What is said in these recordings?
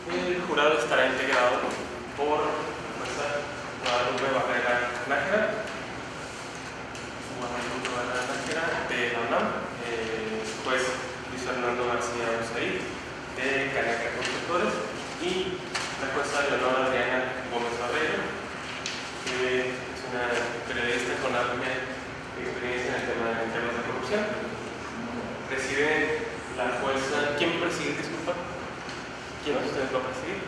El jurado estará integrado por Guadalupe Barrera Nájera, de la UNAM, juez Luis Fernando García Usaid, de Caneca Constructores, y la jueza Leonora Adriana Gómez Barrero, que es una periodista con amplia experiencia en el tema de temas de corrupción. Preside la jueza. ¿Quién preside? Disculpa. ¿Quién de ustedes va a presidir?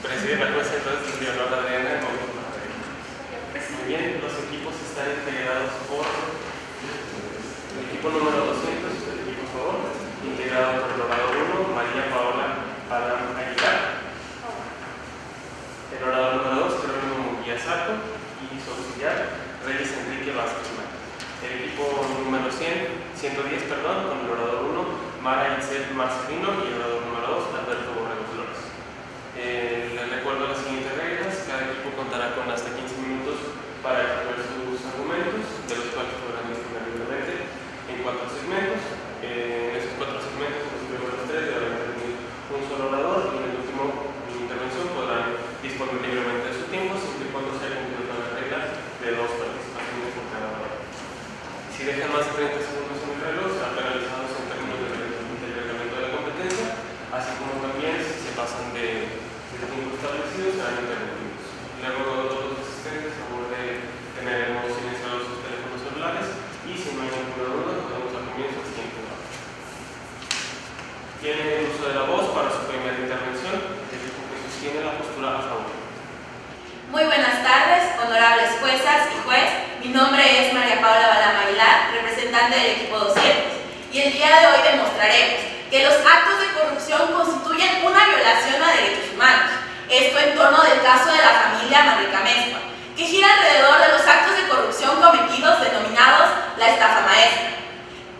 Preside la jueza entonces Leonora Adriana Gómez Barrero. Muy bien, los equipos están integrados por el equipo número 200, el equipo por favor, integrado por el orador 1, María Paola Padán Aguilar. El orador número 2, Jerónimo Munguía Saco, y su auxiliar, Reyes Enrique Vázquez Márquez. El equipo número 110, con el orador 1, Mara Itzel Marcelino, y el orador número 2, Alberto Borrego Flores. Les recuerdo las siguientes reglas: cada equipo contará con hasta 15 minutos para exponer sus argumentos, de los cuales podrán disponer libremente en 4 segmentos. En esos 4 segmentos, en los primeros 3 deberán intervenir un solo orador, y en el último intervención podrán disponer libremente de su tiempo, siempre y cuando se haya cumplido con la regla de 2 participaciones por cada orador. Si dejan más de 30 segundos en el reloj, serán penalizados en términos del reglamento de la competencia, así como también si se pasan del tiempo establecido, serán interrumpidos. Luego, todos los asistentes, a favor de tener en modo silenciado sus teléfonos celulares, y si no hay ninguna duda, podemos al comienzo del siguiente debate. Tiene el uso de la voz para su primera intervención, el equipo que sostiene la postura a favor. Muy buenas tardes, honorables juezas y juez. Mi nombre es María Paola Badán Aguilar, representante del equipo 200, y el día de hoy demostraremos que los actos de corrupción constituyen una violación a derechos humanos. Esto en torno del caso de la familia Manrique Amezcua, que gira alrededor de los actos de corrupción cometidos denominados la estafa maestra.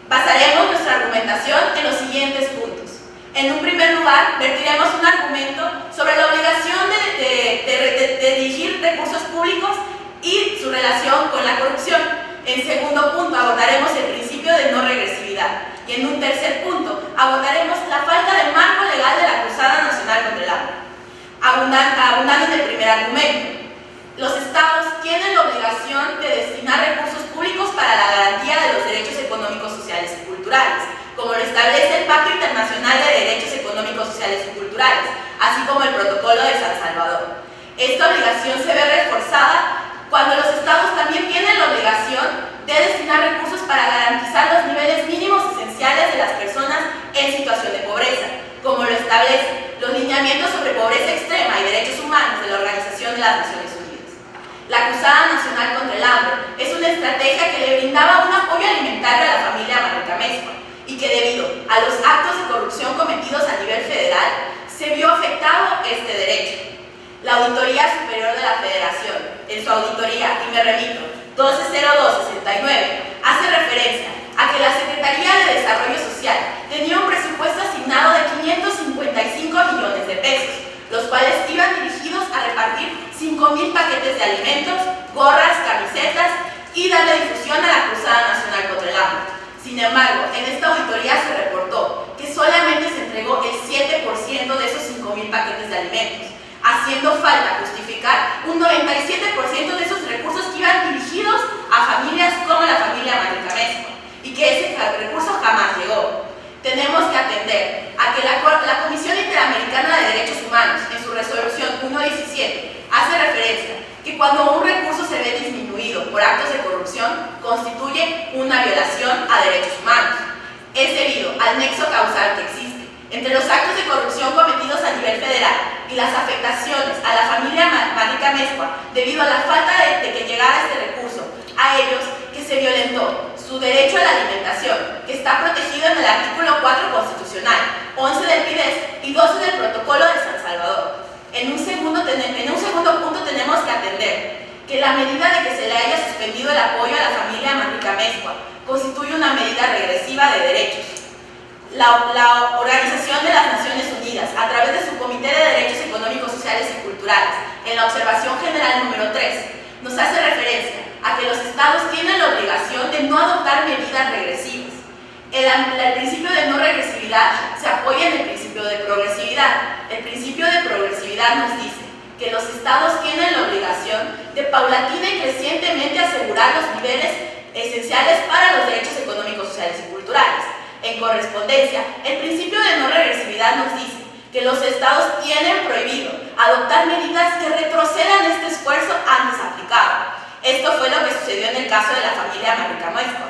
Basaremos nuestra argumentación en los siguientes puntos. En un primer lugar, vertiremos un argumento sobre la obligación de dirigir recursos públicos y su relación con la corrupción. En segundo punto, abordaremos el principio de no regresividad. Y en un tercer punto, abordaremos la falta de marco legal de la Cruzada Nacional contra el Hambre. Abundando en el primer argumento, los estados tienen la obligación de destinar recursos públicos para la garantía de los derechos económicos, sociales y culturales, como lo establece el Pacto Internacional de Derechos Económicos, Sociales y Culturales, así como el Protocolo de San Salvador. Esta obligación se ve reforzada cuando los estados también tienen la obligación de destinar recursos para garantizar los niveles mínimos esenciales de las personas en situación de pobreza, como lo establecen los lineamientos sobre pobreza extrema y derechos humanos de la Organización de las Naciones Unidas. La Cruzada Nacional contra el Hambre es una estrategia que le brindaba un apoyo alimentario a la familia Manrique Amezcua, y que debido a los actos de corrupción cometidos a nivel federal, se vio afectado este derecho. La Auditoría Superior de la Federación, en su auditoría, y me remito, 1202-69, hace referencia a que la Secretaría de Desarrollo Social tenía un presupuesto asignado de 555 millones de pesos, los cuales iban dirigidos a repartir 5,000 paquetes de alimentos, gorras, camisetas y darle difusión a la Cruzada Nacional contra el Hambre. Sin embargo, en esta auditoría se reportó que solamente se entregó el 7% de esos 5,000 paquetes de alimentos, haciendo falta justificar un 97% de esos recursos que iban dirigidos a familias como la familia Manrique Amezcua, y que ese recurso jamás llegó. Tenemos que atender a que la Comisión Interamericana de Derechos Humanos, en su resolución 117, hace referencia que cuando un recurso se ve disminuido por actos de corrupción, constituye una violación a derechos humanos. Es debido al nexo causal que existe entre los actos de corrupción cometidos a nivel federal y las afectaciones a la familia Manrique Amezcua debido a la falta de que llegara este recurso a ellos, que se violentó su derecho a la alimentación, que está protegido en el artículo 4 constitucional, 11 del PIDES y 12 del Protocolo de San Salvador. En un segundo punto tenemos que atender que la medida de que se le haya suspendido el apoyo a la familia Manrique Amezcua constituye una medida regresiva de derechos. La Organización de las Naciones Unidas, a través de su Comité de Derechos Económicos, Sociales y Culturales, en la observación general número 3, nos hace referencia a que los estados tienen la obligación de no adoptar medidas regresivas. El principio de no regresividad se apoya en el principio Realidad nos dice que los estados tienen la obligación de paulatina y crecientemente asegurar los niveles esenciales para los derechos económicos, sociales y culturales. En correspondencia, el principio de no regresividad nos dice que los estados tienen prohibido adoptar medidas que retrocedan este esfuerzo antes aplicado. Esto fue lo que sucedió en el caso de la familia Manrique Muesco.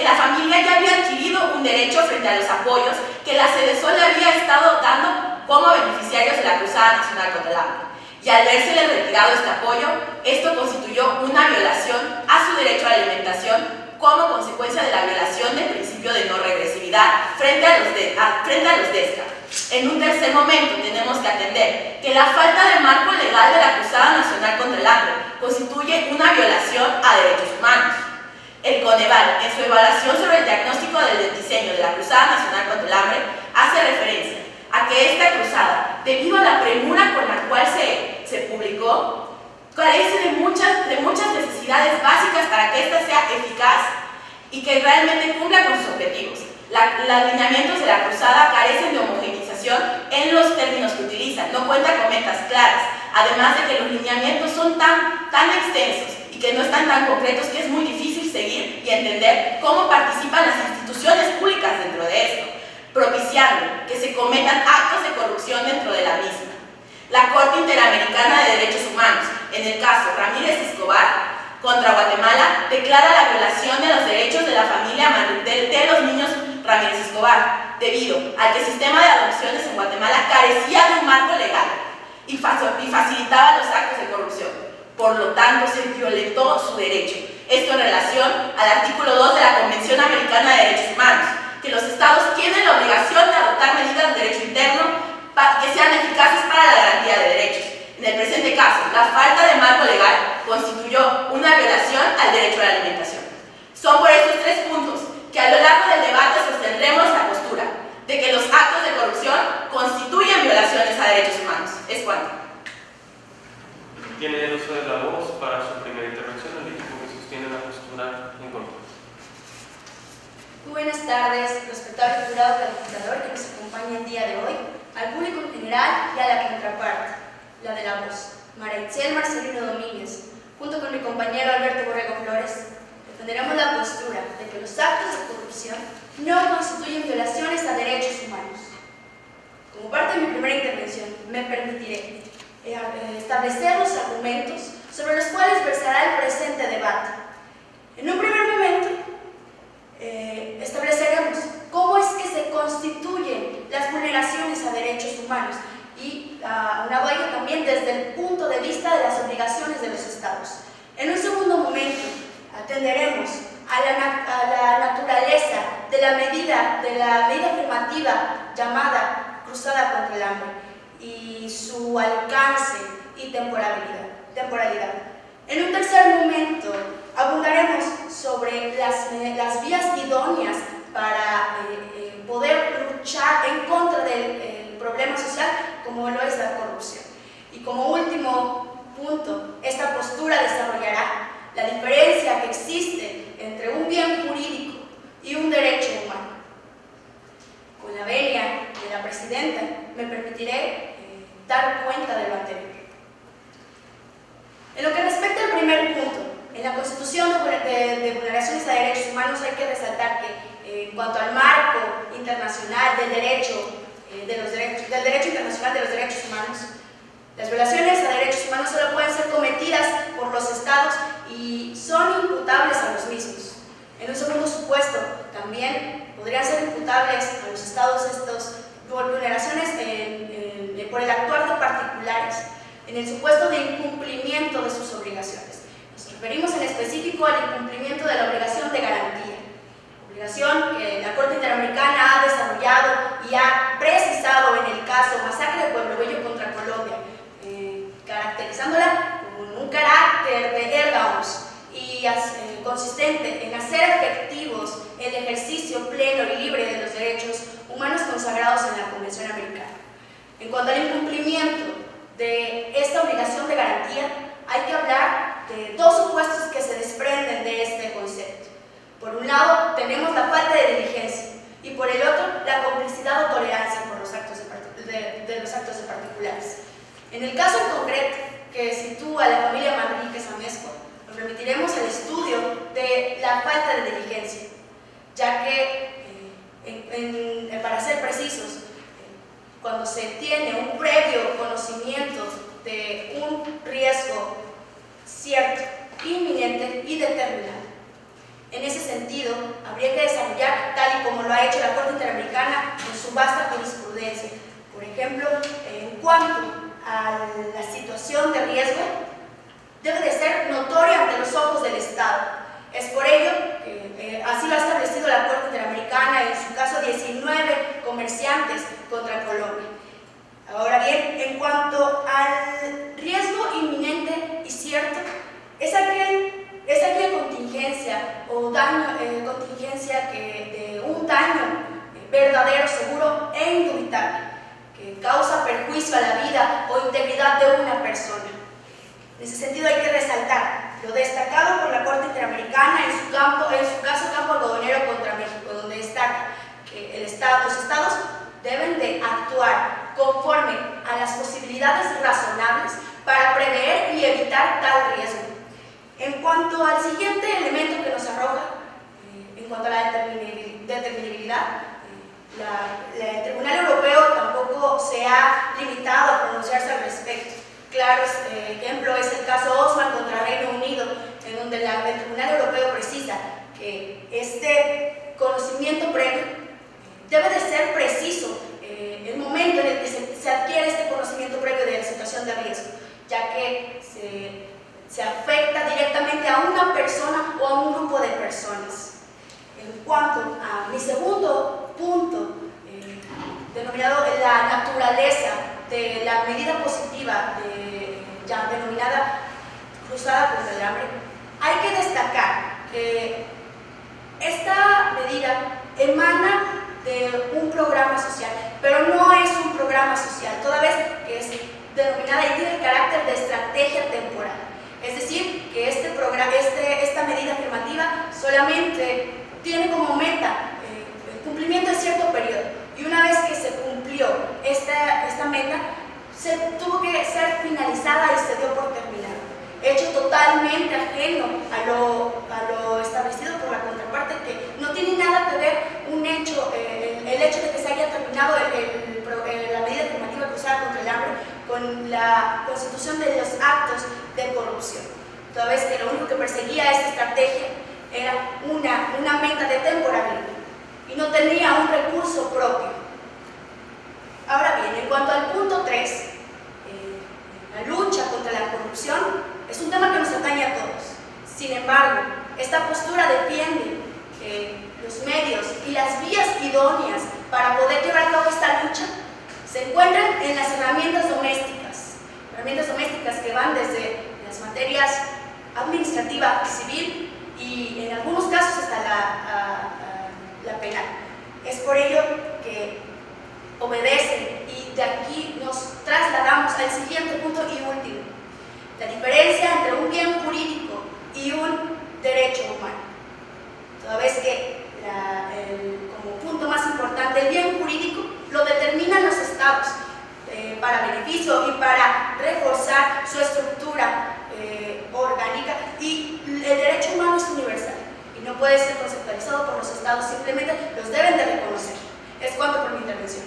La familia ya había adquirido un derecho frente a los apoyos que la Sedesol le había estado dando como beneficiarios de la Cruzada Nacional contra el Hambre. Y al vérsele retirado este apoyo, esto constituyó una violación a su derecho a la alimentación como consecuencia de la violación del principio de no regresividad frente a los DESCA. En un tercer momento tenemos que atender que la falta de marco legal de la Cruzada Nacional contra el Hambre constituye una violación a derechos humanos. El Coneval, en su evaluación sobre el diagnóstico del diseño de la Cruzada Nacional contra el Hambre, hace referencia a que esta cruzada, debido a la premura con la cual se publicó, carece de muchas necesidades básicas para que ésta sea eficaz y que realmente cumpla con sus objetivos. Los lineamientos de la cruzada carecen de homogenización en los términos que utilizan, no cuenta con metas claras, además de que los lineamientos son tan extensos y que no están tan concretos que es muy difícil seguir y entender cómo participan las instituciones públicas dentro de esto, propiciando que se cometan actos de corrupción dentro de la misma. La Corte Interamericana de Derechos Humanos, en el caso Ramírez Escobar contra Guatemala, declara la violación de los derechos de la familia de los niños Ramírez Escobar, debido al que el sistema de adopciones en Guatemala carecía de un marco legal y facilitaba los actos de corrupción. Por lo tanto, se violentó su derecho. Esto en relación al artículo 2 de la Convención Americana de Derechos Humanos, que los estados tienen la obligación de adoptar medidas de derecho interno que sean eficaces para la garantía de derechos. En el presente caso, la falta de marco legal constituyó una violación al derecho a la alimentación. Son por estos tres puntos que a lo largo del debate sostendremos la postura de que los actos de corrupción constituyen violaciones a derechos humanos. Es cuanto. Tiene el uso de la voz para su primera intervención el equipo que sostiene la postura en contra. Muy buenas tardes, respetable jurado calificador que nos acompaña el día de hoy, al público en general y a la contraparte, la de la voz, Maritzel Marcelino Domínguez. Junto con mi compañero Alberto Borrego Flores, defenderemos la postura de que los actos de corrupción no constituyen violaciones a derechos humanos. Como parte de mi primera intervención, me permitiré establecer los argumentos sobre los cuales versará el presente debate. En un primer momento, estableceremos cómo es que se constituyen las vulneraciones a derechos humanos y aunado a ello también desde el punto de vista de las obligaciones de los estados. En un segundo momento atenderemos a la naturaleza de la medida afirmativa llamada Cruzada contra el Hambre y su alcance y temporalidad. En un tercer momento abundaremos sobre las vías idóneas para poder luchar en contra del problema social como lo es la corrupción. Y como último punto, esta postura desarrollará la diferencia que existe entre un bien jurídico y un derecho humano. Con la venia de la presidenta, me permitiré dar cuenta de lo anterior. En lo que respecta al primer punto, en la Constitución de vulneraciones a derechos humanos hay que resaltar que en cuanto al marco internacional del derecho internacional de los derechos humanos, las violaciones a derechos humanos solo pueden ser cometidas por los estados y son imputables a los mismos. En un segundo supuesto, también podrían ser imputables a los estados estas vulneraciones por el actuar de particulares, en el supuesto de incumplimiento de sus obligaciones. Nos referimos en específico al incumplimiento de la obligación de garantía, obligación que la Corte Interamericana ha desarrollado y ha precisado en el caso Masacre de Pueblo Bello contra Colombia, caracterizándola como un carácter de erga omnes y consistente en hacer efectivos el ejercicio pleno y libre de los derechos humanos consagrados en la Convención Americana. En cuanto al incumplimiento de esta obligación de garantía, hay que hablar de dos supuestos que se desprenden de este concepto. Por un lado, tenemos la falta de diligencia y por el otro, la complicidad o tolerancia por los actos de particulares. En se tiene un previo conocimiento de un riesgo cierto, inminente y determinado. En ese sentido, habría que desarrollar, tal y como lo ha hecho la Corte Interamericana en su vasta jurisprudencia, por ejemplo, en cuanto a la situación de riesgo, debe de ser notoria ante los ojos del Estado. Es por ello que así lo ha establecido la Corte Interamericana en su caso 19 comerciantes contra Colombia. Ahora bien, en cuanto al riesgo inminente y cierto, es aquella contingencia o daño, contingencia de un daño verdadero, seguro e indubitable, que causa perjuicio a la vida o integridad de una persona. En ese sentido hay que resaltar lo destacado por la Corte Interamericana en su caso campo algodonero contra México, donde destaca que los estados deben de actuar conforme a las posibilidades razonables para prever y evitar tal riesgo. En cuanto al siguiente elemento que nos arroja, en cuanto a la determinabilidad, el Tribunal Europeo tampoco se ha limitado a pronunciarse al respecto. Claro ejemplo es el caso Osman contra Reino Unido, en donde el Tribunal Europeo precisa que este conocimiento previo debe de ser preciso el momento en el que se adquiere este conocimiento previo de la situación de riesgo, ya que se afecta directamente a una persona o a un grupo de personas. En cuanto a mi segundo punto, denominado la naturaleza de la medida positiva ya denominada cruzada contra el hambre, hay que destacar que esta medida emana de un programa social, pero no es un programa social, toda vez que es denominada y tiene el carácter de estrategia temporal. Es decir, que esta medida afirmativa solamente tiene como meta el cumplimiento de cierto periodo, y una vez que se cumplió esta meta, se tuvo que ser finalizada y se dio por terminada, hecho totalmente ajeno a lo establecido por la contraparte, que no tiene nada que ver el hecho de que se haya terminado la medida afirmativa cruzada contra el hambre con la constitución de los actos de corrupción, toda vez que lo único que perseguía esta estrategia era una meta de temporalidad y no tenía un recurso propio. Ahora bien, en cuanto al punto 3, la lucha contra la corrupción es un tema que nos atañe a todos. Sin embargo, esta postura defiende que los medios y las vías idóneas para poder llevar a cabo esta lucha se encuentran en las herramientas domésticas que van desde las materias administrativa y civil y en algunos casos hasta la penal. Es por ello que obedecen, y de aquí nos trasladamos al siguiente punto y último: la diferencia entre un bien jurídico y un derecho humano. Toda vez que como punto más importante, el bien jurídico lo determinan los estados para beneficio y para reforzar su estructura orgánica, y el derecho humano es universal y no puede ser conceptualizado por los estados, simplemente los deben de reconocer. Es cuanto por mi intervención.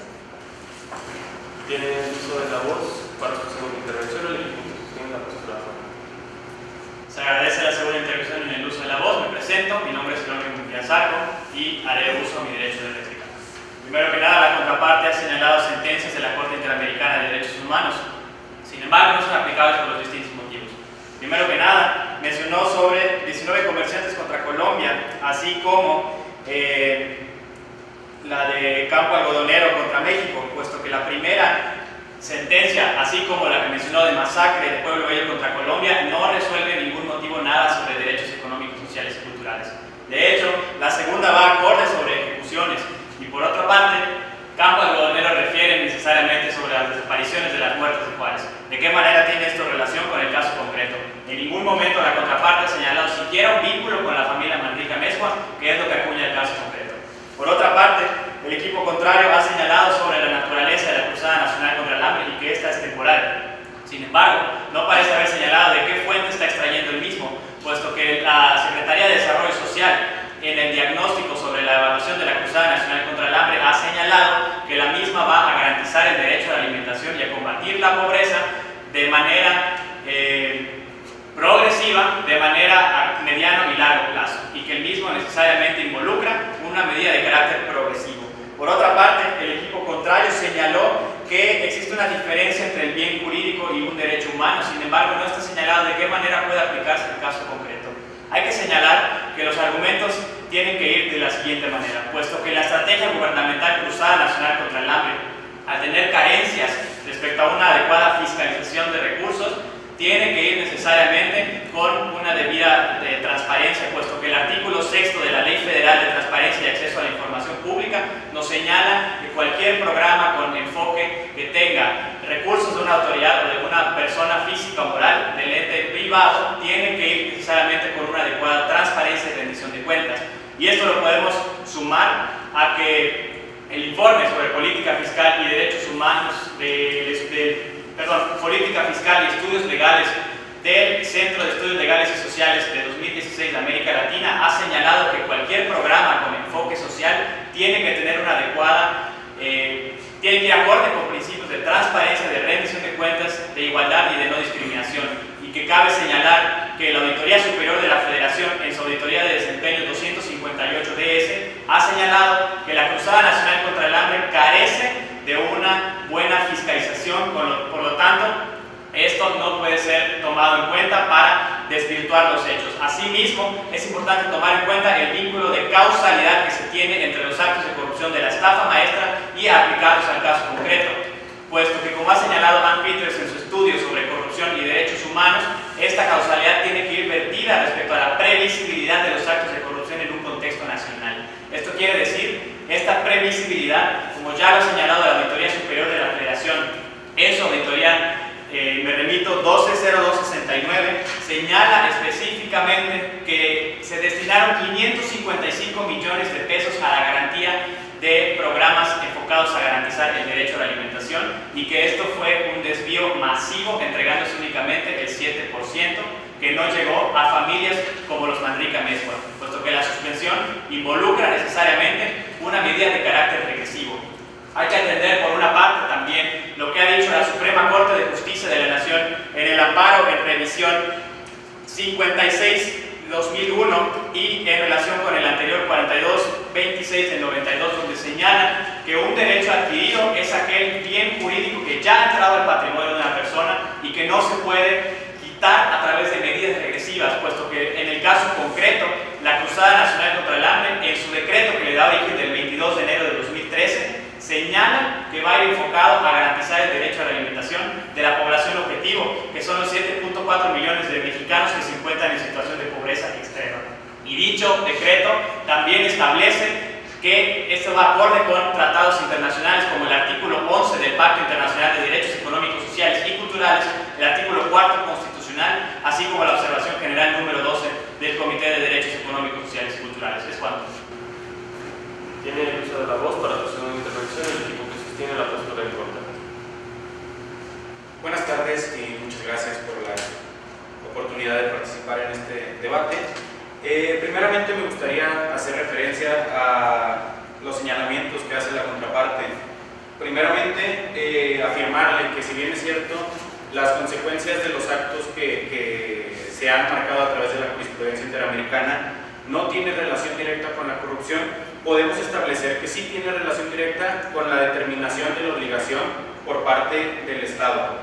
Tiene el uso de la voz para su segunda intervención, el equipo tiene la postura. Se agradece la segunda intervención en el uso de la voz. Me presento, mi nombre es Jerónimo Piazarco y haré uso de mi derecho de réplica. Primero que nada, la contraparte ha señalado sentencias de la Corte Interamericana de Derechos Humanos. Sin embargo, no son aplicables por los distintos motivos. Primero que nada, mencionó sobre 19 comerciantes contra Colombia, así como la de campo algodonero contra México, puesto que la primera sentencia, así como la que mencionó de masacre de Pueblo Bello contra Colombia, no resuelve en ningún motivo nada sobre derechos económicos, sociales y culturales. De hecho, la segunda va acorde sobre ejecuciones, y por otra parte, campo algodonero refiere necesariamente sobre las desapariciones de las muertes de Juárez. ¿De qué manera tiene esto relación con el caso concreto? En ningún momento la contraparte ha señalado siquiera un vínculo con la familia Manrique Amezcua, que es lo que acuña el caso concreto. Por otra parte, el equipo contrario ha señalado sobre la naturaleza de la Cruzada Nacional contra el Hambre y que esta es temporal. Sin embargo, no parece haber señalado de qué fuente está extrayendo el mismo, puesto que la Secretaría de Desarrollo Social, en el diagnóstico sobre la garantizar el derecho a la alimentación y a combatir la pobreza de manera progresiva, de manera a mediano y largo plazo, y que el mismo necesariamente involucra una medida de carácter progresivo. Por otra parte, el equipo contrario señaló que existe una diferencia entre el bien jurídico y un derecho humano, sin embargo no está señalado de qué manera puede aplicarse el caso concreto. Hay que señalar que los argumentos tienen que ir de la siguiente manera, puesto que la estrategia gubernamental cruzada nacional contra el hambre, al tener carencias respecto a una adecuada fiscalización de recursos, tiene que ir necesariamente con una debida transparencia, puesto que el artículo 6 de la Ley Federal de Transparencia y Acceso a la Información Pública nos señala que cualquier programa con enfoque que tenga recursos de una autoridad o de una persona física o moral del ente privado tiene que ir necesariamente con una adecuada transparencia y rendición de cuentas. Y esto lo podemos sumar a que el informe sobre política fiscal y derechos humanos política fiscal y estudios legales del Centro de Estudios Legales y Sociales de 2016 de América Latina ha señalado que cualquier programa con enfoque social tiene que tener una adecuada, tiene que ir acorde con principios de transparencia, de rendición de cuentas, de igualdad y de no discriminación, y que cabe señalar que la Auditoría Superior de la Federación en su Auditoría de Desempeño 258 DS ha señalado que la Cruzada Nacional contra el Hambre carece de una buena fiscalización, por lo tanto, esto no puede ser tomado en cuenta para desvirtuar los hechos. Asimismo, es importante tomar en cuenta el vínculo de causalidad que se tiene entre los actos de corrupción de la estafa maestra y aplicados al caso concreto, puesto que, como ha señalado Ann Peters en su estudio sobre corrupción y derechos humanos, esta causalidad tiene que ir vertida respecto a la previsibilidad de los actos de corrupción en un contexto nacional. Esto quiere decir, esta previsibilidad, como ya lo ha señalado la Auditoría Superior de la Federación en su auditoría, me remito 120269, señala específicamente que se destinaron 555 millones de pesos a la garantía de programas enfocados a garantizar el derecho a la alimentación, y que esto fue un desvío masivo, entregándose únicamente el 7%, que no llegó a familias como los Manrique Amezcua, puesto que la suspensión involucra necesariamente una medida de carácter regresivo. Hay que atender por una parte también lo que ha dicho la Suprema Corte de Justicia de la Nación en el amparo en revisión 56/2001 y en relación con el anterior 42/26 del 92, donde señala que un derecho adquirido es aquel bien jurídico que ya ha entrado al patrimonio de una persona y que no se puede quitar a través de medidas regresivas, puesto que en el caso concreto, la Cruzada Nacional contra el Hambre, en su decreto que le da origen del 22 de enero de 2013, señala que va a ir enfocado a garantizar el derecho a la alimentación de la población objetivo, que son los 7.4 millones de mexicanos que se encuentran en situación de pobreza extrema. Y dicho decreto también establece que esto va acorde con tratados internacionales como el artículo 11 del Pacto Internacional de Derechos Económicos, Sociales y Culturales, el artículo 4 constitucional, así como la observación general número 12 del Comité de Derechos Económicos, Sociales y Culturales. Es cuanto. Tiene el uso de la voz para su segunda intervención el equipo que sostiene la postura en contra. Buenas tardes y muchas gracias por la oportunidad de participar en este debate. Primeramente me gustaría hacer referencia a los señalamientos que hace la contraparte. Primeramente, afirmarle que si bien es cierto, las consecuencias de los actos que se han marcado a través de la jurisprudencia interamericana no tiene relación directa con la corrupción, podemos establecer que sí tiene relación directa con la determinación de la obligación por parte del Estado.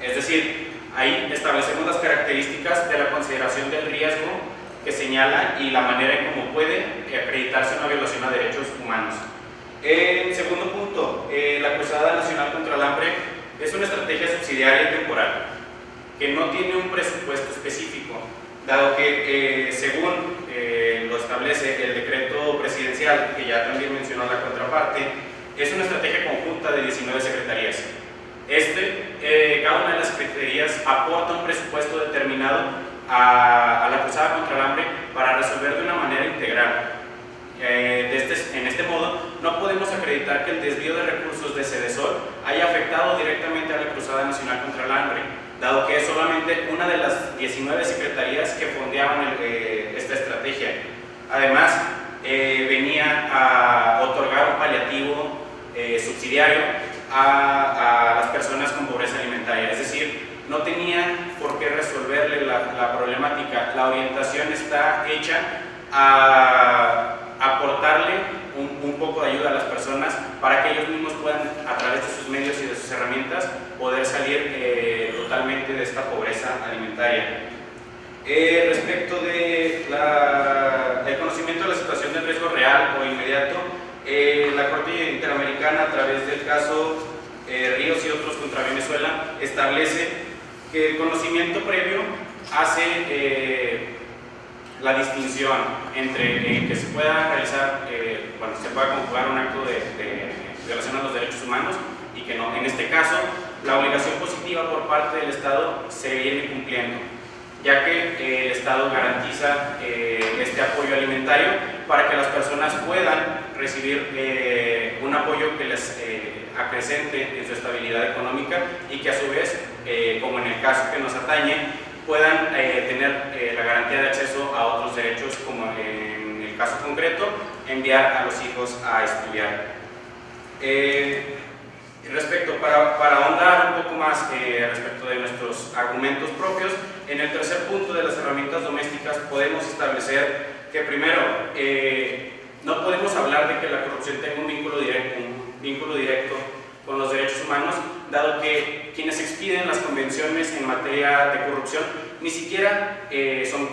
Es decir, ahí establecemos las características de la consideración del riesgo que señala y la manera en cómo puede acreditarse una violación a derechos humanos. En segundo punto, la Cruzada Nacional contra el Hambre es una estrategia subsidiaria y temporal que no tiene un presupuesto específico, dado que según lo establece el decreto presidencial, que ya también mencionó la contraparte, es una estrategia conjunta de 19 secretarías. Cada una de las secretarías aporta un presupuesto determinado a la Cruzada contra el Hambre para resolver de una manera integral. En este modo, no podemos acreditar que el desvío de recursos de Sedesol haya afectado directamente a la Cruzada Nacional contra el Hambre, dado que es solamente una de las 19 secretarías que fondeaban esta estrategia. Además, venía a otorgar un paliativo subsidiario a las personas con pobreza alimentaria. Es decir, no tenía por qué resolverle la problemática. La orientación está hecha a aportarle un poco de ayuda a las personas para que ellos mismos puedan, a través de sus medios y de sus herramientas, poder salir totalmente de esta pobreza alimentaria. Respecto de el conocimiento de la situación de riesgo real o inmediato, la Corte Interamericana, a través del caso Ríos y otros contra Venezuela, establece que el conocimiento previo hace la distinción entre que se pueda realizar, cuando se pueda conjugar un acto de violación a los derechos humanos y que no. En este caso, la obligación positiva por parte del Estado se viene cumpliendo, ya que el Estado garantiza este apoyo alimentario para que las personas puedan recibir un apoyo que les acrecente en su estabilidad económica y que a su vez, como en el caso que nos atañe, puedan tener la garantía de acceso a otros derechos, como en el caso concreto, enviar a los hijos a estudiar. Para ahondar un poco más respecto de nuestros argumentos propios, en el tercer punto de las herramientas domésticas podemos establecer que primero, no podemos hablar de que la corrupción tenga un vínculo directo con los derechos humanos, dado que quienes expiden las convenciones en materia de corrupción ni siquiera son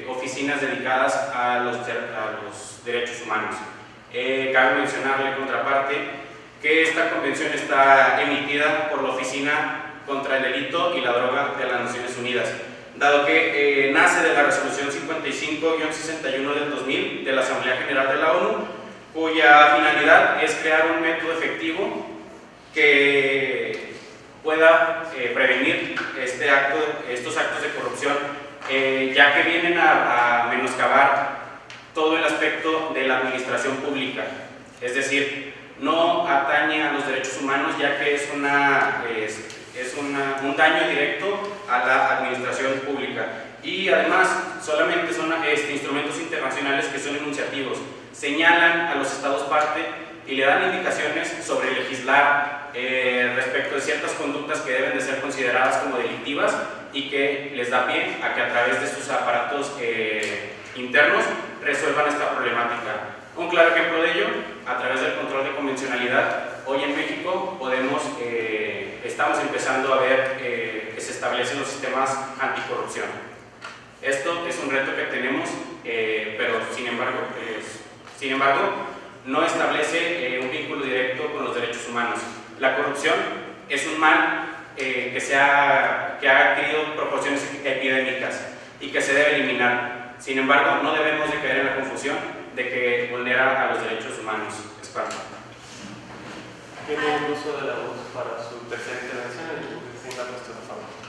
oficinas dedicadas a los derechos humanos. Cabe mencionarle en contraparte que esta convención está emitida por la Oficina contra el Delito y la Droga de las Naciones Unidas, dado que nace de la Resolución 55-61 del 2000 de la Asamblea General de la ONU, cuya finalidad es crear un método efectivo que pueda prevenir estos actos de corrupción, ya que vienen a menoscabar todo el aspecto de la administración pública, es decir, no atañe a los derechos humanos, ya que es un daño directo a la administración pública. Y además solamente son instrumentos internacionales que son enunciativos, señalan a los estados parte y le dan indicaciones sobre legislar respecto de ciertas conductas que deben de ser consideradas como delictivas y que les da pie a que a través de sus aparatos internos resuelvan esta problemática. Un claro ejemplo de ello, a través del control de convencionalidad, hoy en México estamos empezando a ver que se establecen los sistemas anticorrupción. Esto es un reto que tenemos, pero sin embargo no establece un vínculo directo con los derechos humanos. La corrupción es un mal que ha adquirido proporciones epidémicas y que se debe eliminar. Sin embargo, no debemos de caer en la confusión de que vulnera a los derechos humanos. Esparta. Tiene el uso de la voz para su tercera intervención.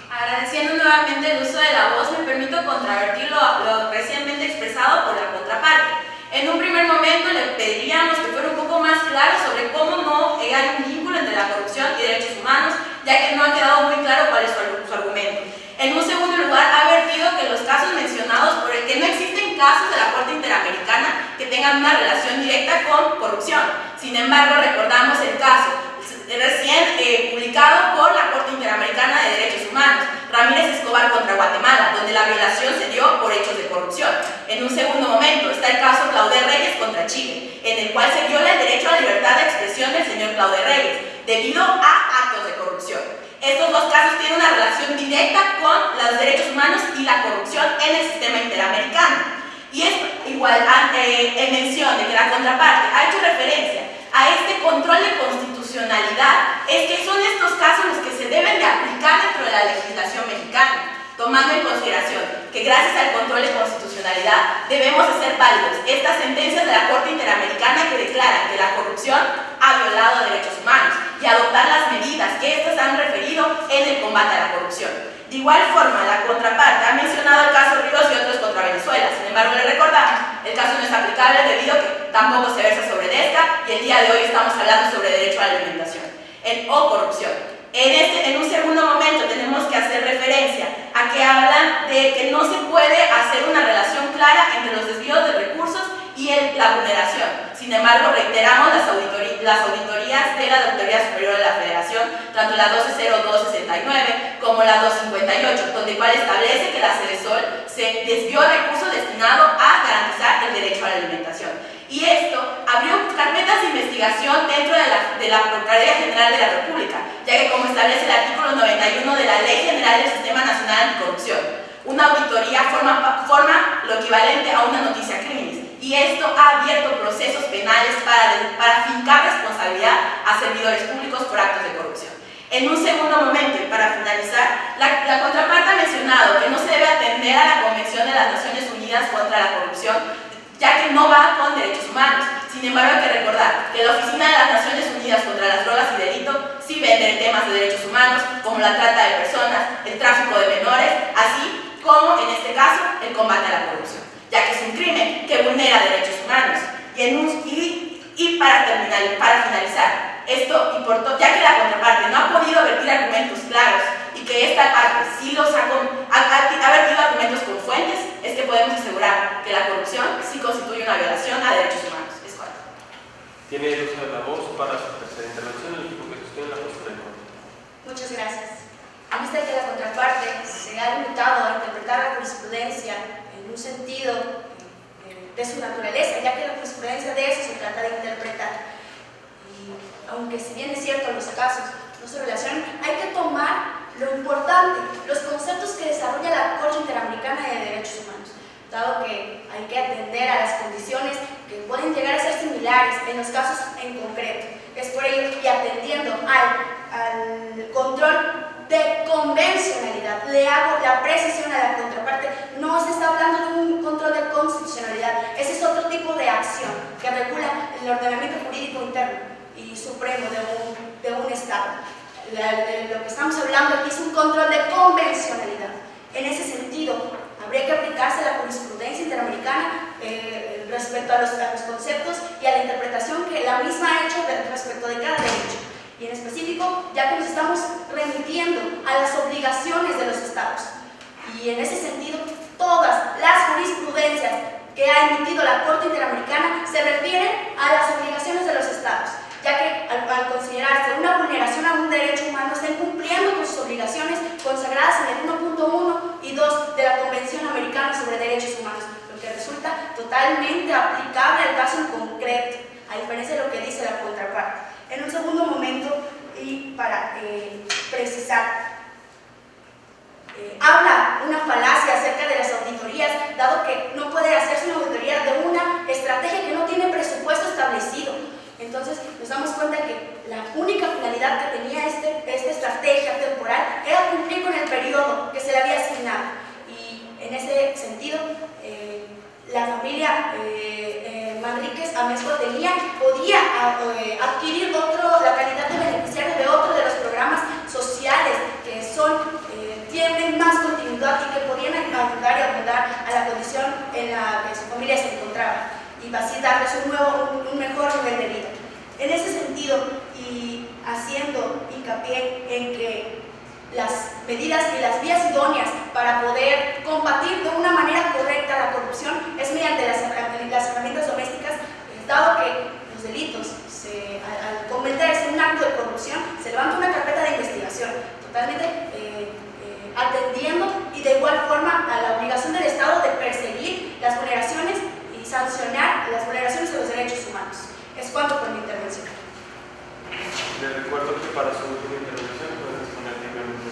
Agradeciendo nuevamente el uso de la voz, me permito contravertir lo recientemente expresado por la contraparte. En un primer momento le pediríamos que fuera un poco más claro sobre cómo no hay un vínculo entre la corrupción y derechos humanos, ya que no ha quedado muy claro cuál es su argumento. En un segundo lugar, ha advertido que los casos mencionados, por el que no existen casos de la Corte Interamericana que tengan una relación directa con corrupción. Sin embargo, recordamos el caso recién publicado por la Corte Interamericana de Derechos Humanos, Ramírez Escobar contra Guatemala, donde la violación se dio por hechos de corrupción. En un segundo momento está el caso Claudé Reyes contra Chile, en el cual se viola el derecho a la libertad de expresión del señor Claudé Reyes, debido a actos de corrupción. Estos dos casos tienen una relación directa con los derechos humanos y la corrupción en el sistema interamericano. Y es igual en mención de que la contraparte ha hecho referencia a este control de constitucionalidad, es que son estos casos los que se deben de aplicar dentro de la legislación mexicana, tomando en consideración que gracias al control de constitucionalidad debemos de ser válidos estas sentencias de la Corte Interamericana que declaran que la corrupción ha violado derechos humanos y adoptar las medidas que estas han referido en el combate a la corrupción. De igual forma, la contraparte ha mencionado el caso Ríos y otros contra Venezuela. Sin embargo, le recordamos, el caso no es aplicable debido a que tampoco se versa sobre esta y el día de hoy estamos hablando sobre derecho a la alimentación o corrupción. En un segundo momento tenemos que hacer referencia a que hablan de que no se puede hacer una relación clara entre los desvíos de recursos y la vulneración. Sin embargo, reiteramos las auditorías de la Auditoría Superior de la Federación, tanto la 120269 como la 258, donde cual establece que la Cedesol se desvió recursos destinados a garantizar el derecho a la alimentación. Y esto abrió carpetas de investigación dentro de la Procuraduría General de la República, ya que como establece el artículo 91 de la Ley General del Sistema Nacional Anticorrupción, una auditoría forma lo equivalente a una noticia criminis, y esto ha abierto procesos penales para fincar responsabilidad a servidores públicos por actos de corrupción. En un segundo momento, y para finalizar, la contraparte ha mencionado que no se debe atender a la Convención de las Naciones Unidas contra la Corrupción, ya que no va con derechos humanos. Sin embargo, hay que recordar que la Oficina de las Naciones Unidas contra las Drogas y Delitos sí vende temas de derechos humanos, como la trata de personas, el tráfico de menores, así como, en este caso, el combate a la corrupción, ya que es un crimen que vulnera derechos humanos. Y para finalizar, esto importó, ya que la contraparte no ha podido vertir argumentos claros y que esta parte sí los ha vertido argumentos con fuentes, es que podemos asegurar que la corrupción sí constituye una violación a derechos humanos. Es correcto. Tiene el uso de la voz para su tercera intervención el equipo que sostiene la postura de corte. Muchas gracias. En vista de que la contraparte se ha limitado a interpretar la jurisprudencia en un sentido de su naturaleza, ya que la jurisprudencia de eso se trata de interpretar. Y aunque si bien es cierto los casos no se relacionan, hay que tomar lo importante, los conceptos que desarrolla la Corte Interamericana de Derechos Humanos, dado que hay que atender a las condiciones que pueden llegar a ser similares en los casos en concreto. Es por ello que atendiendo al control de convencionalidad, le hago la precisión a la contraparte, no se está hablando de un control de constitucionalidad, ese es otro tipo de acción que regula el ordenamiento jurídico interno y supremo de un Estado. Lo que estamos hablando aquí es un control de convencionalidad. En ese sentido, habría que aplicarse la jurisprudencia interamericana respecto a los conceptos y a la interpretación que la misma ha hecho respecto de cada derecho. Y en específico, ya que nos estamos remitiendo a las obligaciones de los Estados. Y en ese sentido, todas las jurisprudencias que ha emitido la Corte Interamericana se refieren a las obligaciones de los Estados, ya que al considerarse una vulneración a un derecho humano, están cumpliendo con sus obligaciones consagradas en el 1.1 y 2 de la Convención Americana sobre Derechos Humanos, lo que resulta totalmente aplicable al caso en concreto, a diferencia de lo que dice la contraparte. En un segundo momento, y para precisar, habla una falacia acerca de las auditorías, dado que no puede hacerse una auditoría de una estrategia que no tiene presupuesto establecido. Entonces nos damos cuenta que la única finalidad que tenía esta estrategia temporal era cumplir con el periodo que se le había asignado. Y en ese sentido, la familia Manríquez Amezco podía adquirir la calidad de beneficiario de otro de los programas sociales que tienen más continuidad y que podían ayudar y abundar a la condición en la que su familia se encontraba y así darles un mejor nivel de vida. En ese sentido, y haciendo hincapié en que las medidas y las vías idóneas para poder combatir de una manera correcta la corrupción es mediante las herramientas domésticas, dado que los delitos, al cometerse un acto de corrupción, se levanta una carpeta de investigación, totalmente atendiendo y de igual forma a la obligación del Estado de perseguir las vulneraciones y sancionar las vulneraciones de los derechos humanos. Es cuanto por mi intervención. Les recuerdo que para su última intervención pueden exponer libremente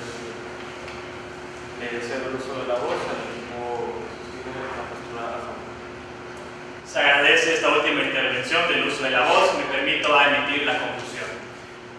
le cedo el uso de la voz al equipo que sostiene la postura a favor. Se agradece esta última intervención del uso de la voz. Me permito emitir la conclusión.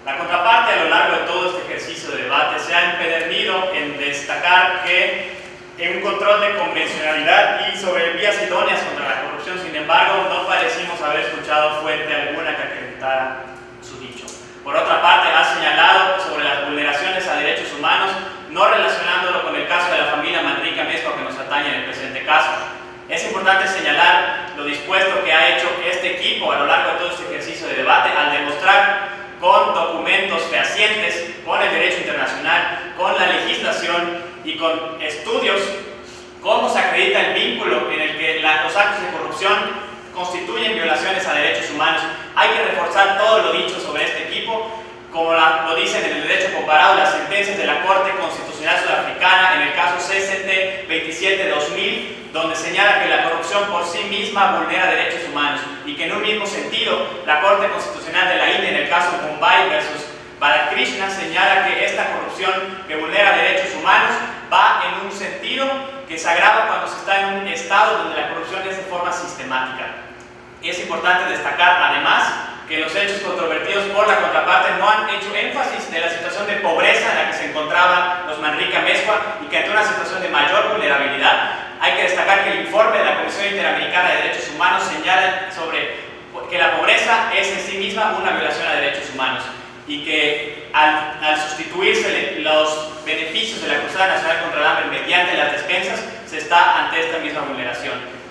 La contraparte a lo largo de todo este ejercicio de debate se ha empedernido en destacar que en un control de convencionalidad y sobre vías idóneas contra la corrupción, sin embargo, no parecimos haber escuchado fuente alguna que acreditara su dicho. Por otra parte, ha señalado sobre las vulneraciones a derechos humanos, no relacionándolo con el caso de la familia Manrique Amezco que nos atañe en el presente caso. Es importante señalar lo dispuesto que ha hecho este equipo a lo largo de todo este ejercicio de debate al demostrar con documentos fehacientes, con el derecho internacional, con la legislación y con estudios cómo se acredita el vínculo en el que los actos de corrupción constituyen violaciones a derechos humanos. Hay que reforzar todo lo dicho sobre este equipo, como lo dicen en el derecho comparado las sentencias de la Corte Constitucional Sudafricana en el caso CCT 27-2000, donde señala que la corrupción por sí misma vulnera derechos humanos, y que en un mismo sentido la Corte Constitucional de la India en el caso Mumbai versus Balakrishna señala que esta corrupción que vulnera derechos humanos va en un sentido que se agrava cuando se está en un estado donde la corrupción es de forma sistemática. Es importante destacar además que los hechos controvertidos por la contraparte no han hecho énfasis de la situación de pobreza en la que se encontraban los Manrique Amezcua y que ante una situación de mayor vulnerabilidad. Hay que destacar que el informe de la Comisión Interamericana de Derechos Humanos señala sobre que la pobreza es en sí misma una violación a derechos humanos y que al sustituirse los beneficios de la Cruzada Nacional contra el Hambre mediante las despensas se está ante esta misma vulneración.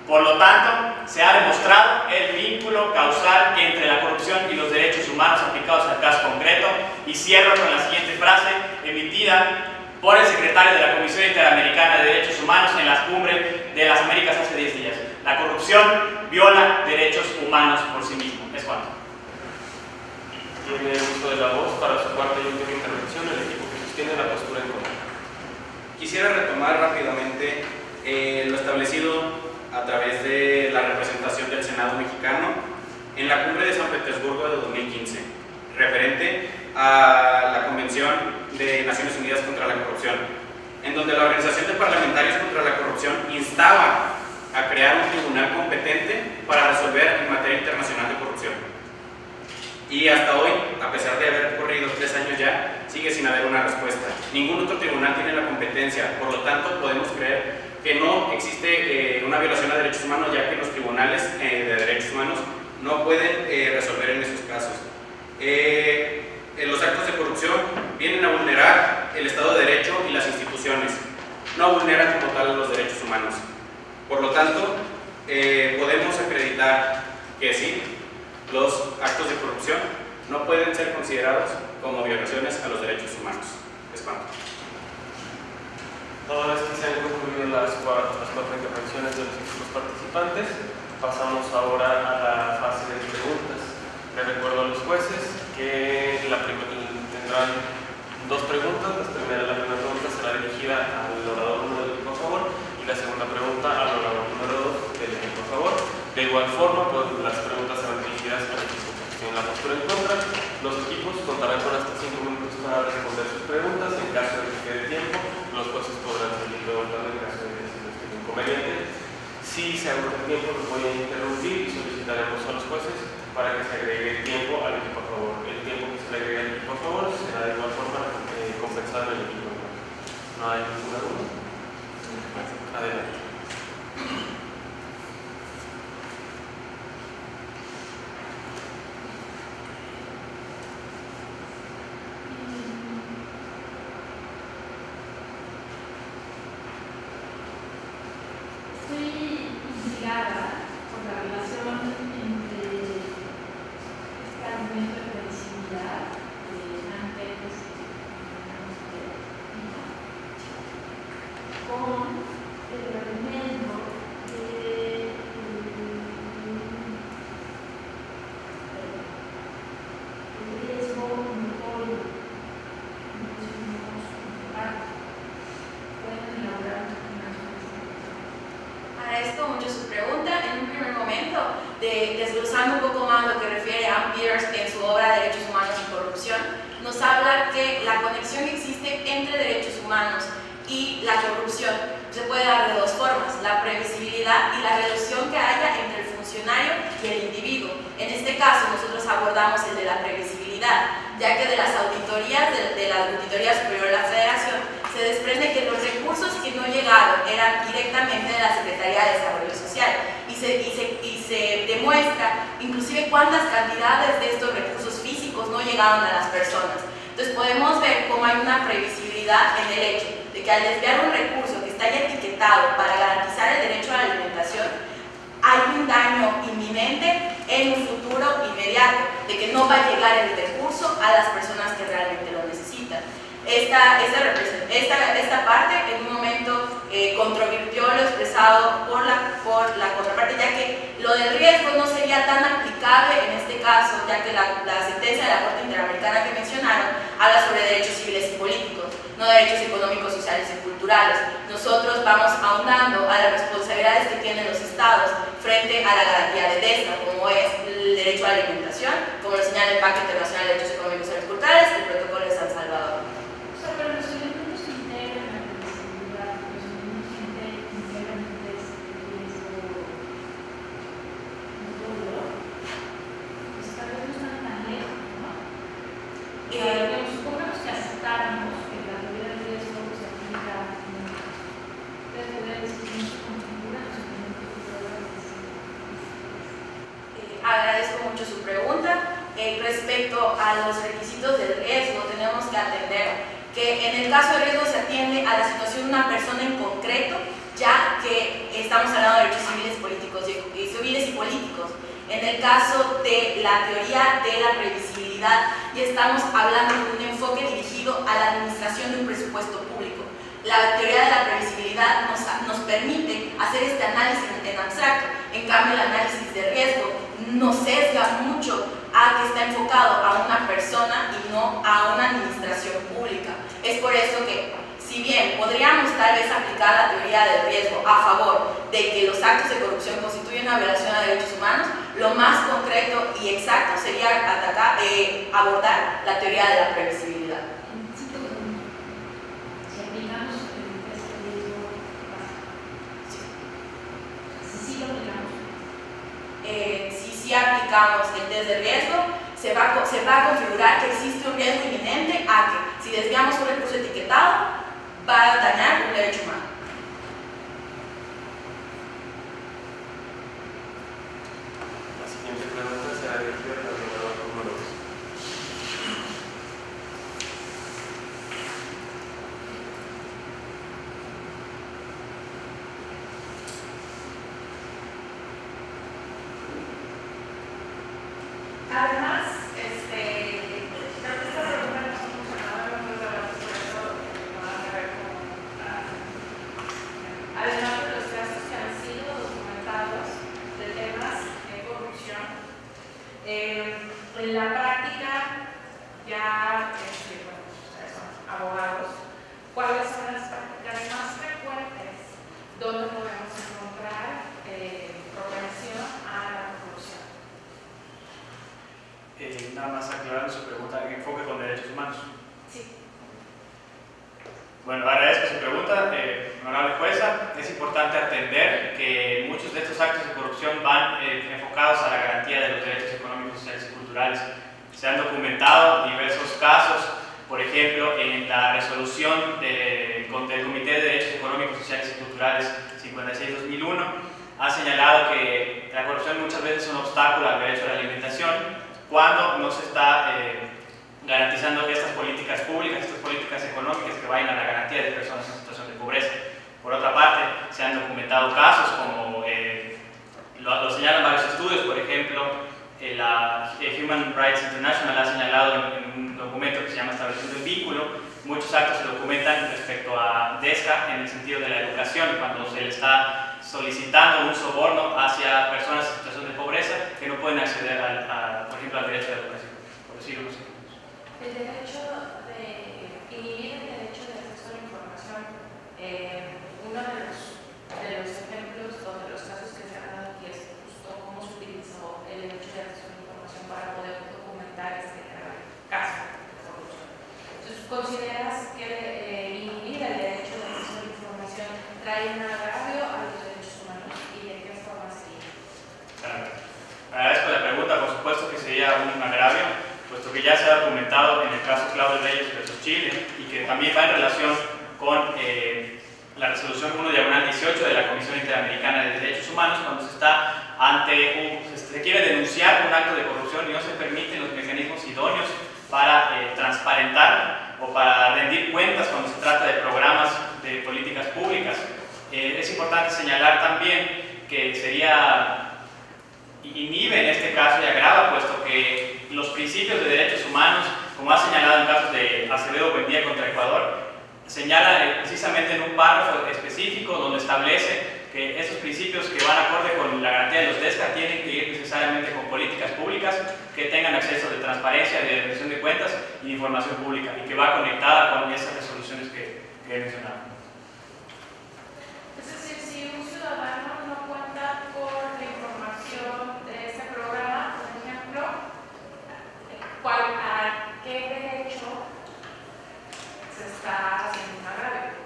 Por lo tanto, se ha demostrado el vínculo causal entre la corrupción y los derechos humanos aplicados al caso concreto, y cierro con la siguiente frase emitida por el secretario de la Comisión Interamericana de Derechos Humanos en las cumbres de las Américas hace 10 días. La corrupción viola derechos humanos por sí mismo. Es cuanto. Tiene uso de la voz para su cuarta y última intervención el equipo que sostiene la postura en contra. Quisiera retomar rápidamente lo establecido a través de la representación del Senado mexicano en la cumbre de San Petersburgo de 2015, referente a la Convención de Naciones Unidas contra la Corrupción, en donde la Organización de Parlamentarios contra la Corrupción instaba a crear un tribunal competente para resolver en materia internacional de corrupción. Y hasta hoy, a pesar de haber corrido 3 años ya, sigue sin haber una respuesta. Ningún otro tribunal tiene la competencia, por lo tanto podemos creer que no existe una violación a derechos humanos, ya que los tribunales de derechos humanos no pueden resolver en esos casos. Los actos de corrupción vienen a vulnerar el Estado de Derecho y las instituciones, no vulneran como tal los derechos humanos. Por lo tanto, podemos acreditar que sí, los actos de corrupción no pueden ser considerados como violaciones a los derechos humanos. Es cuanto. Toda vez que se han concluido las cuatro intervenciones de los equipos participantes, pasamos ahora a la fase de preguntas. Les recuerdo a los jueces que tendrán 2 preguntas. La primera pregunta será dirigida al orador número del equipo a favor y la segunda pregunta al orador número 2 del equipo a favor. De igual forma, pues, las preguntas serán dirigidas al equipo que tiene la postura en contra. Los equipos contarán con hasta 5 minutos para responder sus preguntas. En caso de que quede tiempo, los jueces podrán seguir preguntando en caso de que se les tenga inconveniente. Si se agota el tiempo, los voy a interrumpir y solicitaremos a los jueces para que se agregue tiempo al equipo a favor. El tiempo que se le agregue al equipo a favor será de igual forma compensado en el equipo a favor. ¿No hay ninguna duda? Adelante. Estoy intrigada por la relación entre este argumento de previsibilidad de Nantes con el argumento de el riesgo notorio. Pueden elaborar Agradezco mucho su pregunta. En un primer momento, desglosando un poco más lo que refiere a Ann Peters en su obra Derechos Humanos y Corrupción, nos habla que la conexión que existe entre derechos humanos y la corrupción se puede dar de 2 formas: la previsibilidad y la relación que haya entre el funcionario y el individuo. En este caso, nosotros abordamos el de la previsibilidad, ya que de las auditorías de la Auditoría Superior de la Federación se desprende que los recursos que no llegaron eran directamente de la Secretaría de Desarrollo Social y se demuestra inclusive cuántas cantidades de estos recursos físicos no llegaron a las personas. Entonces podemos ver cómo hay una previsibilidad en el hecho de que al desviar un recurso que está ya etiquetado para garantizar el derecho a la alimentación, hay un daño inminente en un futuro inmediato, de que no va a llegar el recurso a las personas que realmente lo necesitan. Esta parte en un momento controvirtió lo expresado por la contraparte, ya que lo del riesgo no sería tan aplicable en este caso, ya que la sentencia de la Corte Interamericana que mencionaron habla sobre derechos civiles y políticos, no derechos económicos, sociales y culturales. Nosotros vamos ahondando a las responsabilidades que tienen los estados frente a la garantía de DESCA, como es el derecho a la alimentación, como lo señala el Pacto Internacional de Derechos Económicos, Sociales y Culturales, el Protocolo de San Salvador. O sea, pero los elementos que integran la previsibilidad, los elementos que integran el riesgo, pues tal vez no están tan lejos, ¿no? Supongamos que aceptáramos que la teoría del riesgo se aplica a tres poderes que no se configuran los elementos que puedan decir. Agradezco mucho su pregunta. Respecto a los requisitos del riesgo, tenemos que atender que en el caso de riesgo se atiende a la situación de una persona en concreto, ya que estamos hablando de derechos civiles y políticos. En el caso de la teoría de la previsibilidad, ya estamos hablando de un enfoque dirigido a la administración de un presupuesto público. La teoría de la previsibilidad nos permite hacer este análisis en abstracto. En cambio, el análisis de riesgo nos sesga mucho a que está enfocado a una persona y no a una administración pública. Es por eso que, si bien podríamos tal vez aplicar la teoría del riesgo a favor de que los actos de corrupción constituyen una violación a derechos humanos, lo más concreto y exacto sería abordar la teoría de la previsibilidad. Si aplicamos el test de riesgo básico, si lo aplicamos. Si aplicamos el test de riesgo, se va a configurar que existe un riesgo inminente a que, si desviamos un recurso etiquetado, va a dañar un derecho humano. La siguiente pregunta será dirigida al orador número 2. Además, creo que esta pregunta no es funcionada en los debates, por eso van a ver cómo. Además de los casos que han sido documentados de temas de corrupción, en la práctica ya, ustedes son abogados, ¿cuáles son las prácticas más frecuentes donde podemos encontrar propensión a la corrupción? Nada más aclarando su pregunta, ¿en enfoque con derechos humanos? Sí. Bueno, agradezco su pregunta, honorable jueza. Es importante atender que muchos de estos actos de corrupción van enfocados a la garantía de los derechos económicos, sociales y culturales. Se han documentado diversos casos, por ejemplo, en la resolución del Comité de Derechos Económicos, Sociales y Culturales 56-2001, ha señalado que la corrupción muchas veces es un obstáculo al derecho a la alimentación cuando no se está garantizando estas políticas públicas, estas políticas económicas que vayan a la garantía de personas en situación de pobreza. Por otra parte, se han documentado casos como lo señalan varios estudios, por ejemplo, la Human Rights International ha señalado en un documento que se llama Estableciendo el Vínculo, muchos actos se documentan respecto a DESCA en el sentido de la educación, cuando se le está solicitando un soborno hacia personas en situación de pobreza que no pueden acceder, por ejemplo, al derecho a la educación, por decirlo así. El derecho de inhibir el derecho de acceso a la información, uno de los ejemplos o de los casos que se han dado aquí es justo cómo se utilizó el derecho de acceso a la información para poder documentar este caso de corrupción. Entonces, ¿consideras que inhibir el derecho de acceso a la información trae un agravio a los derechos humanos y de qué forma sería? Claro. Agradezco la pregunta, por supuesto que sería un agravio, puesto que ya se ha documentado en el caso Claudio Reyes versus Chile y que también va en relación con la resolución 1/18 de la Comisión Interamericana de Derechos Humanos, cuando se está se quiere denunciar un acto de corrupción y no se permiten los mecanismos idóneos para transparentar o para rendir cuentas cuando se trata de programas de políticas públicas. Es importante señalar también que inhibe en este caso y agrava, puesto que los principios de derechos humanos, como ha señalado en casos de Acevedo Buendía contra Ecuador, señala precisamente en un párrafo específico donde establece que esos principios que van acorde con la garantía de los DESCA tienen que ir necesariamente con políticas públicas que tengan acceso de transparencia, de rendición de cuentas y de información pública, y que va conectada con esas resoluciones que he mencionado. Es decir, si un ciudadano no cuenta con la información de este programa, por ejemplo, ¿a qué derecho se está haciendo un agravio?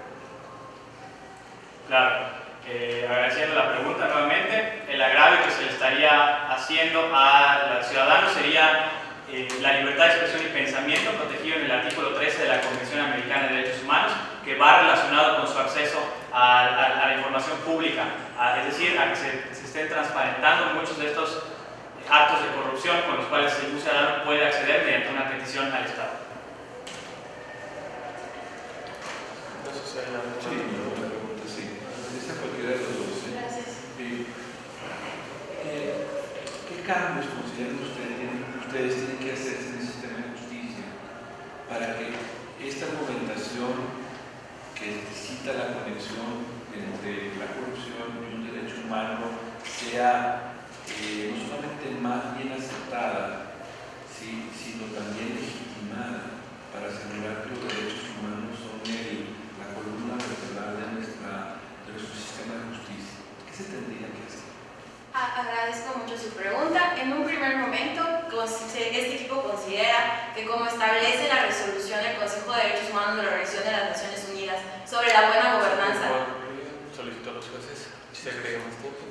Claro. Agradeciendo la pregunta nuevamente, el agravio que se le estaría haciendo al ciudadano sería la libertad de expresión y pensamiento protegido en el artículo 13 de la Convención Americana de Derechos Humanos, que va relacionado con su acceso a la información pública, es decir, a que se estén transparentando muchos de estos actos de corrupción con los cuales un ciudadano puede acceder mediante una petición al Estado. ¿Qué cambios consideran ustedes tienen que hacerse en el sistema de justicia para que esta argumentación que necesita la conexión entre la corrupción y un derecho humano sea no solamente más bien aceptada, sino también legitimada, para asegurar que los derechos humanos son la columna vertebral de nuestro sistema de justicia? ¿Qué se tendría que hacer? Agradezco mucho su pregunta. En un primer momento, este equipo considera que, como establece la resolución del Consejo de Derechos Humanos de la Organización de las Naciones Unidas sobre la buena gobernanza, solicito a los jueces si se agrega más tiempo.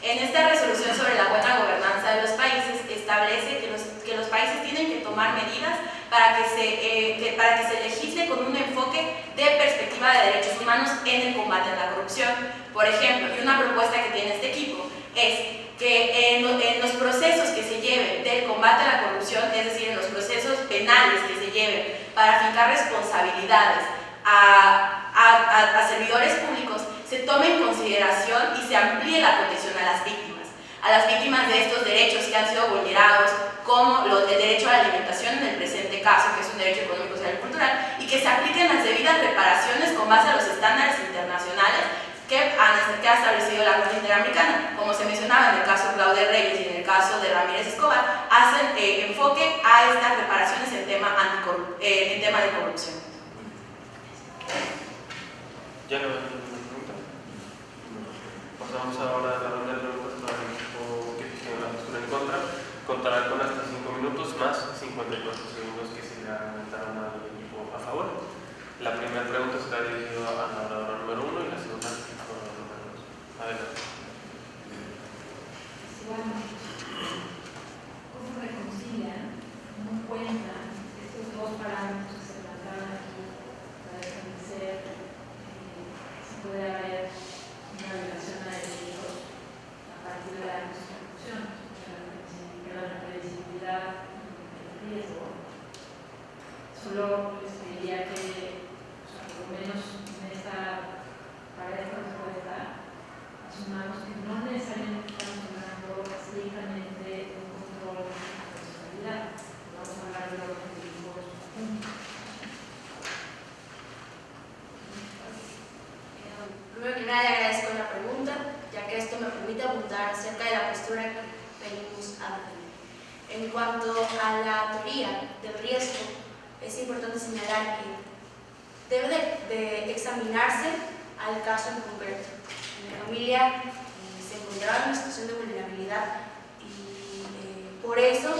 en esta resolución sobre la buena gobernanza de los países establece que los países tienen que tomar medidas para que se legisle con un enfoque de perspectiva de derechos humanos en el combate a la corrupción. Por ejemplo, y una propuesta que tiene este equipo es que en los procesos que se lleven del combate a la corrupción, es decir, en los procesos penales que se lleven para fijar responsabilidades a servidores públicos, se tome en consideración y se amplíe la protección a las víctimas de estos derechos que han sido vulnerados, como el derecho a la alimentación en el presente caso, que es un derecho económico, social y cultural, y que se apliquen las debidas reparaciones con base a los estándares internacionales que ha establecido la Corte Interamericana. Como se mencionaba en el caso Claudia Reyes y en el caso de Ramírez Escobar, hacen enfoque a estas reparaciones en tema de corrupción. ¿Ya no hay ninguna pregunta? Pasamos ahora a la ronda de preguntas para el equipo que tiene la postura en contra. Contará con hasta 5 minutos más 54 segundos que se le aumentaron al equipo a favor. La primera pregunta será dirigida a la oradora número 1 y la segunda a la oradora número 2. Adelante. ¿Cómo reconcilian, cómo cuentan estos dos parámetros que se plantearon aquí para establecer si puede haber una violación de derechos a partir de la corrupción, la previsibilidad del riesgo? Solo les pediría que, por lo menos para esta respuesta, asumamos que no necesariamente estamos hablando estrictamente de un control de la personalidad. Vamos a hablar de los objetivos juntos. Primero que nada, le agradezco la pregunta, ya que esto me permite abundar acerca de la postura que venimos a defender. En cuanto a la teoría del riesgo, es importante señalar que debe de examinarse al caso en concreto. La familia se encontraba en una situación de vulnerabilidad y por eso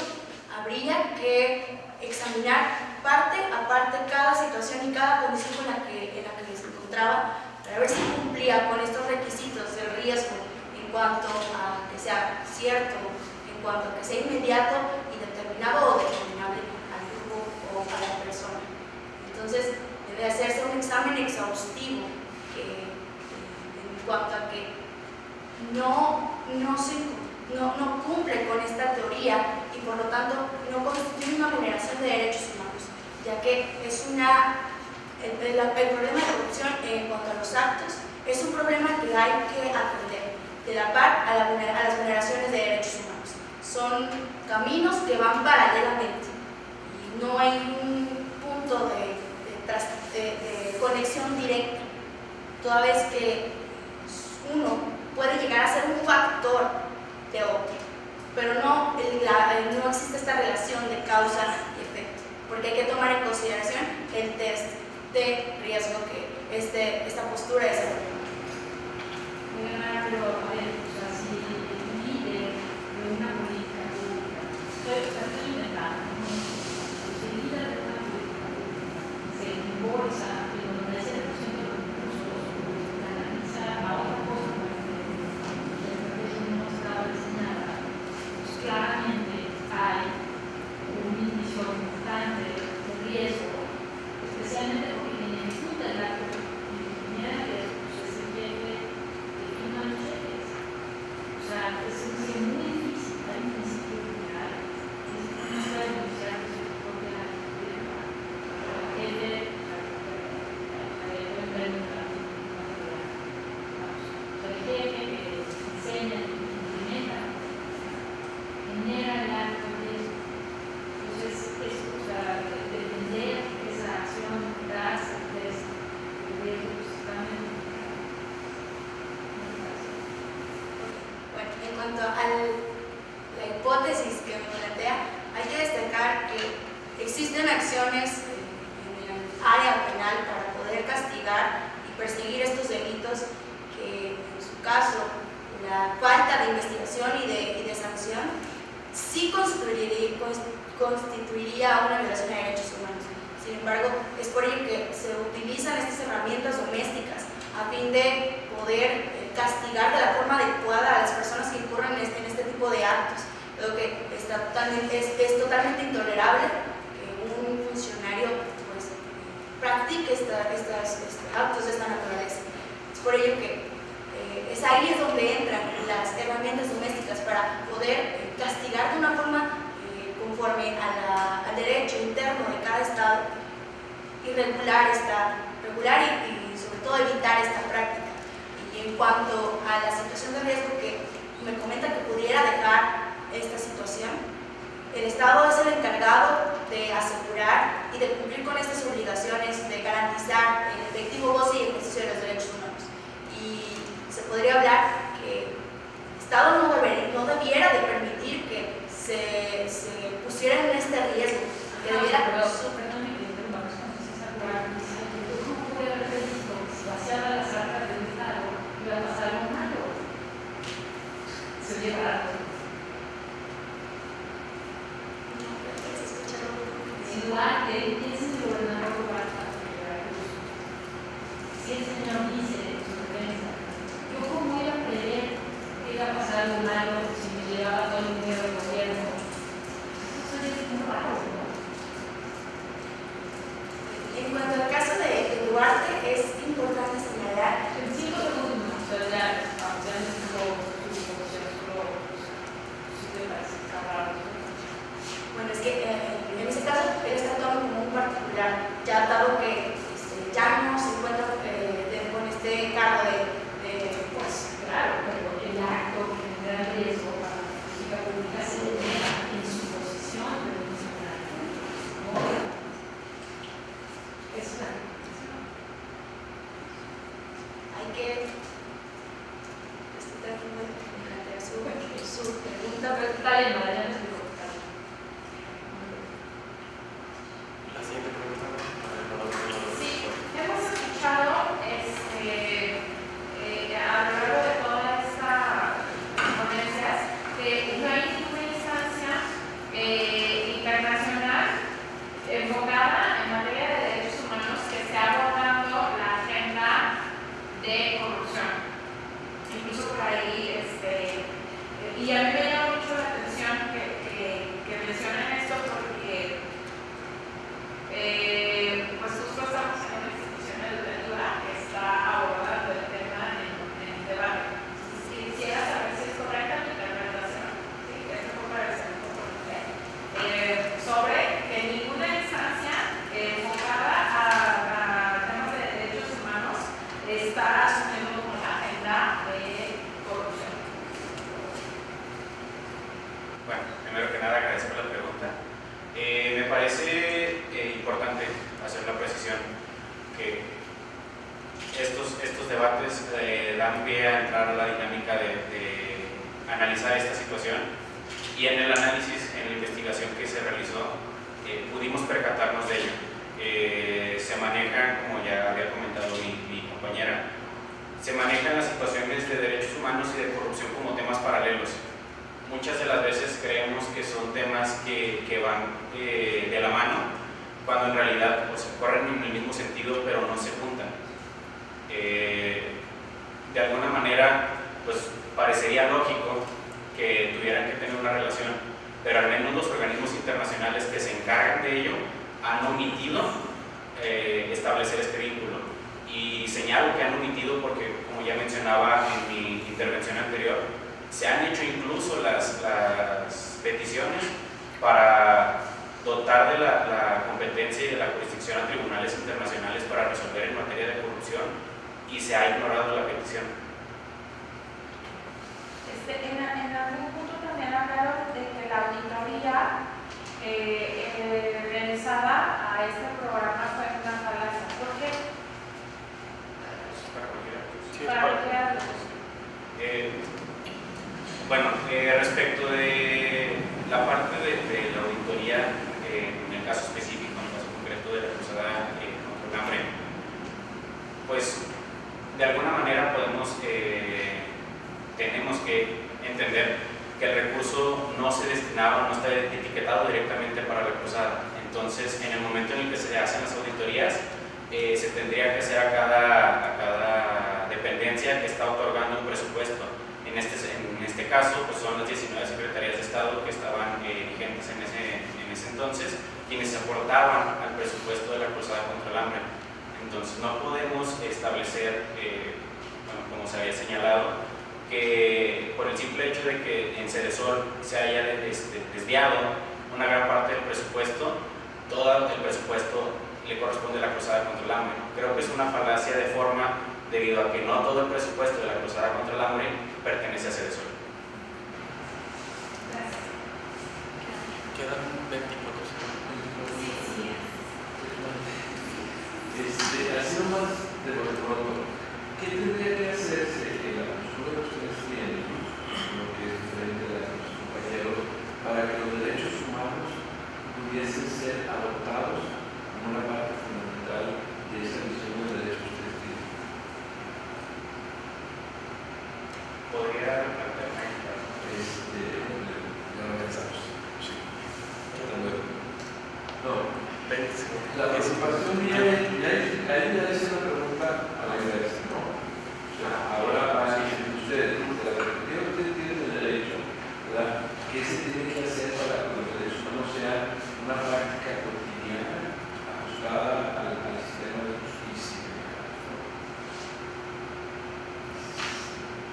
habría que examinar parte a parte cada situación y cada condición en la que se encontraba para ver si cumplía con estos requisitos del riesgo en cuanto a que sea cierto, en cuanto a que sea inmediato y determinado o determinable al grupo o a la persona. Entonces debe hacerse un examen exhaustivo en cuanto a que no cumple con esta teoría y por lo tanto no constituye una vulneración de derechos humanos, ya que es el problema de corrupción en cuanto a los actos es un problema que hay que atender de la par a las vulneraciones de derechos humanos. Son caminos que van paralelamente y no hay un punto de conexión directa, toda vez que uno puede llegar a ser un factor de otro, pero no existe esta relación de causa y efecto, porque hay que tomar en consideración el test de riesgo que esta postura es. Pero a ver, o sea, si el líder de una política pública, estoy inventando, ¿no? Si el líder de una política pública se embolsa en el 97% de los recursos, canaliza a otra cosa, la estrategia no estaba diseñada, pues claramente hay un índice importante de riesgo, especialmente porque quien ejecuta el acto de ingeniería de riesgo es el jefe de firma de cheques. O sea, es muy difícil, hay un principio general, que es que no se puede denunciar que se propia la firma, el jefe, el jefe que enseña y implementa, genera el acto de riesgo. Entonces, o sea, defender esa acción, darse el test de riesgo, también. Bueno, en cuanto a la hipótesis que me plantea, hay que destacar que existen acciones en el área penal para poder castigar y perseguir estos delitos que, en su caso, la falta de investigación y de sanción sí constituiría una violación de derechos humanos. Sin embargo, es por ello que se utilizan estas herramientas domésticas a fin de poder castigar de la forma adecuada a las personas que incurren en este tipo de actos. Creo que es totalmente intolerable que un funcionario pues, practique estos actos de esta naturaleza. Es por ello que es ahí donde entran las herramientas domésticas para poder castigar de una forma conforme al derecho interno de cada estado y regular y sobre todo evitar esta práctica. Y en cuanto a la situación de riesgo que me comenta que pudiera dejar esta situación, el Estado es el encargado de asegurar y de cumplir con estas obligaciones de garantizar el efectivo goce y ejercicio de los derechos humanos. Y se podría hablar que el Estado no debiera de permitir que se pusiera en este riesgo, que debiera... Perdón, que interrumpa, no sé si se acuerdan, ¿cómo puede haber previsto que si vaciara las arcas del Estado iba a pasar algo malo? Se lleva en Duarte, ¿quién es el gobernador de Duarte? Si el señor dice en su defensa, yo cómo iba a prever que iba a pasar algo malo si me llevaba todo el dinero del gobierno. Eso es muy raro, ¿no? En cuanto al caso de Duarte, es importante señalar... En 5 segundos, o sea, ya no estuvo su disposición, solo si te parece raro. Bueno, es que en ese caso él está actuando como un particular, ya dado que ya no se encuentra con este cargo pues claro, pero el acto que genera riesgo para la política pública se delega en su posición de funcionario. ¿No? Es una hay que plantear su pregunta, pero está bien, no, ya no estoy contando. La siguiente pregunta. Sí, hemos escuchado a lo largo de todas estas ponencias que no hay ninguna instancia internacional enfocada en materia de derechos humanos que esté abordando la agenda de corrupción. Incluso por ahí, y a mí me llama mucho la atención que mencionen esto porque pues justo estamos en una institución educativa que está abordando el tema en debate. Entonces, quisiera saber si es correcta mi interpretación, ¿sí? Esto fue para el segundo sobre analizar esta situación y en el análisis, en la investigación que se realizó, pudimos percatarnos de ello. Se maneja, como ya había comentado mi compañera, se manejan las situaciones de derechos humanos y de corrupción como temas paralelos. Muchas de las veces creemos que son temas que van de la mano, cuando en realidad pues, corren en el mismo sentido, pero no se juntan. De alguna manera, pues parecería lógico que tuvieran que tener una relación, pero al menos los organismos internacionales que se encargan de ello han omitido establecer este vínculo. Y señalo que han omitido porque, como ya mencionaba en mi intervención anterior, se han hecho incluso las peticiones para dotar de la competencia y de la jurisdicción a tribunales internacionales para resolver en materia de corrupción, y se ha ignorado la petición. En algún punto también hablaron de que la auditoría realizada a este programa fue una falacia. ¿Por qué? Para cualquiera de los Bueno, respecto de la parte de la auditoría, en el caso específico, en el caso concreto de la cruzada contra el hambre, pues de alguna manera tenemos que entender que el recurso no se destinaba, no está etiquetado directamente para la cruzada. Entonces, en el momento en el que se hacen las auditorías, se tendría que hacer a cada dependencia que está otorgando un presupuesto. En este caso, pues son las 19 secretarías de Estado que estaban vigentes en ese entonces, quienes aportaban al presupuesto de la cruzada contra el hambre. Entonces, no podemos establecer, como se había señalado, que por el simple hecho de que en Cedesol se haya desviado una gran parte del presupuesto, todo el presupuesto le corresponde a la cruzada contra el hambre. Creo que es una falacia de forma, debido a que no todo el presupuesto de la cruzada contra el hambre pertenece a Cedesol. Gracias. Quedan 24 segundos. Así nomás de lo pronto, ¿qué tendría que hacerse en la postura que ustedes tienen, lo que es diferente de la de sus compañeros, para que los derechos humanos pudiesen ser adoptados como una parte fundamental de esa visión de derechos que ustedes tienen? ¿Podría replantearme? Ya lo pensamos. Sí. Hasta luego. No. 20 segundos. La preocupación mía ahí ya es una pregunta a la inversa, ¿no? O sea, ahora ustedes, de la perspectiva que ustedes tienen el derecho, ¿verdad? ¿Qué se tiene que hacer para que los derechos humanos sean una práctica cotidiana ajustada al sistema de justicia?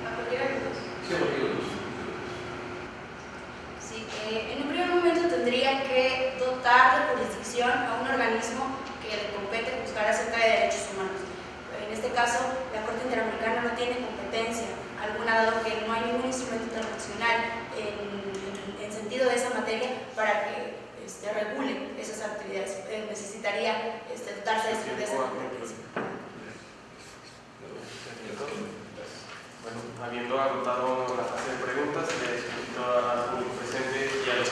¿A cualquiera de los dos? Sí, a cualquiera de los dos. Sí, en un primer momento tendrían que dotar de jurisdicción a un organismo que le compete juzgar acerca de derechos humanos. En este caso, la Corte Interamericana no tiene competencia alguna, dado que no hay ningún instrumento internacional en sentido de esa materia para que regule esas actividades. Necesitaría dotarse de esa competencia. Bueno, habiendo agotado la fase de preguntas, les invito al público presente y a los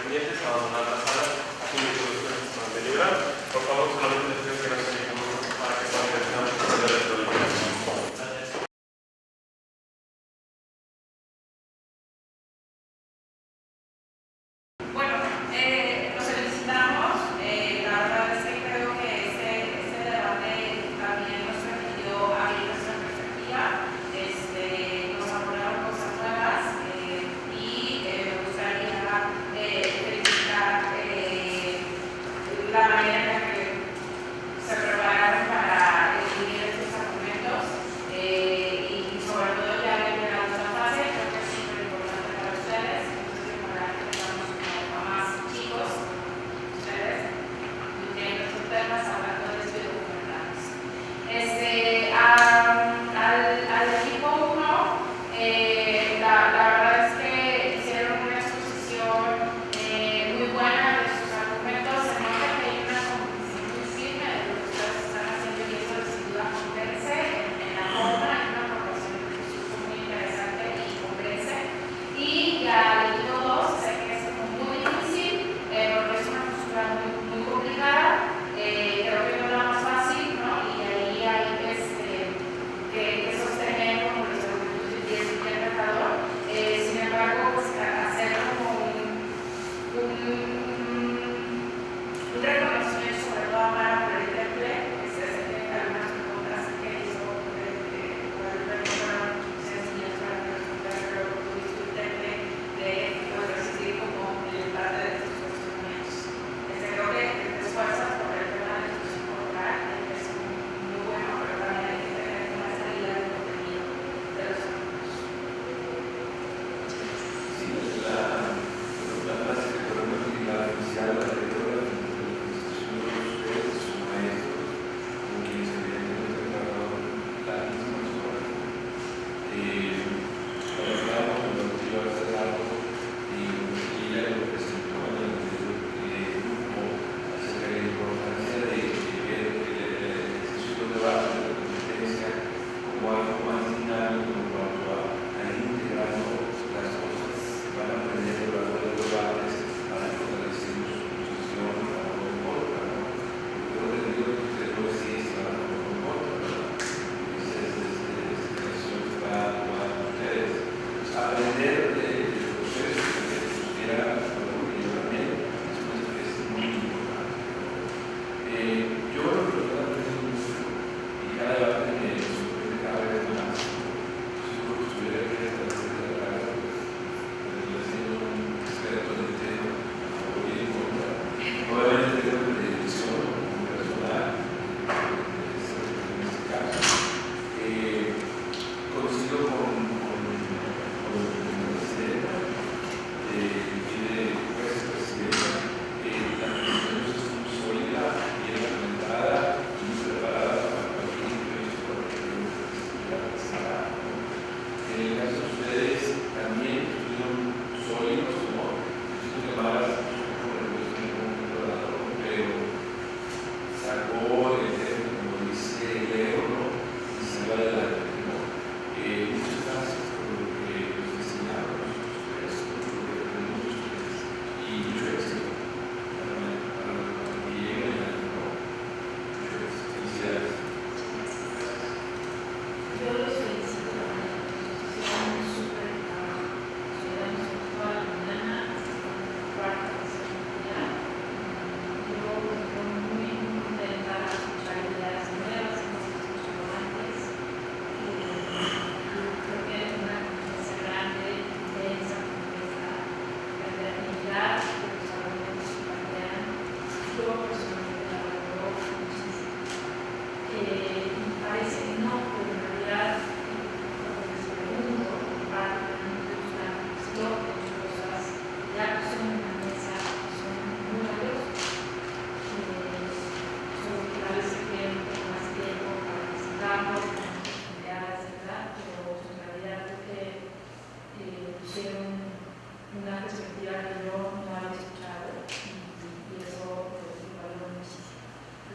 pendientes a abandonar la sala a fin de que los jueces puedan deliberar. Por favor, solamente les pido que no se dejen para que puedan terminar de la deliberación. Bueno, nos felicitamos. La verdad es que creo que este debate también nos permitió abrir nuestra perspectiva. Nos abordaron cosas nuevas y me gustaría felicitar la manera en la que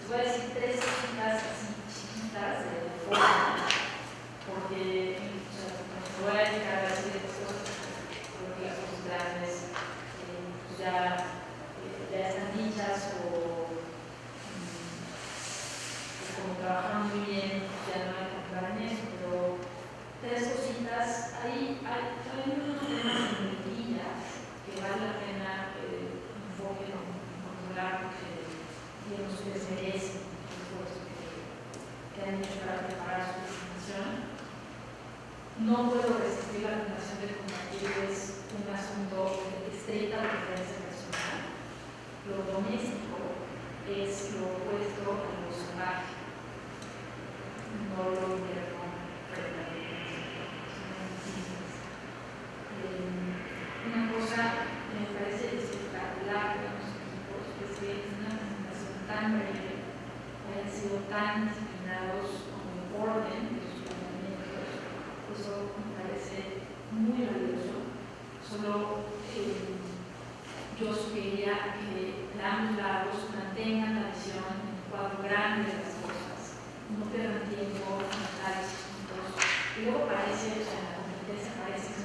les voy a decir 3 cositas así chiquitas de forma, porque me voy a dedicar a decir cosas, creo que las cosas grandes pues ya están dichas o como trabajan muy bien, ya no hay que entrar en eso, pero 3 cositas. Hay unos temas en medidas que vale la pena enfoque en controlar porque digamos que les merecen el esfuerzo que han hecho para preparar su presentación. No puedo resistir la tentación de compartirles un asunto de estricta preferencia personal. Lo doméstico es lo opuesto a lo salvaje. No lo invierno una cosa me parece espectacular de los equipos es que es una presentación tan breve, hayan sido tan disciplinados con el orden de sus planteamientos. Eso me parece muy valioso. Solo yo sugeriría que de ambos lados mantengan la visión en el cuadro grande de las cosas, no pierdan tiempo en tales puntos. Y luego parece, o sea, en la competencia parece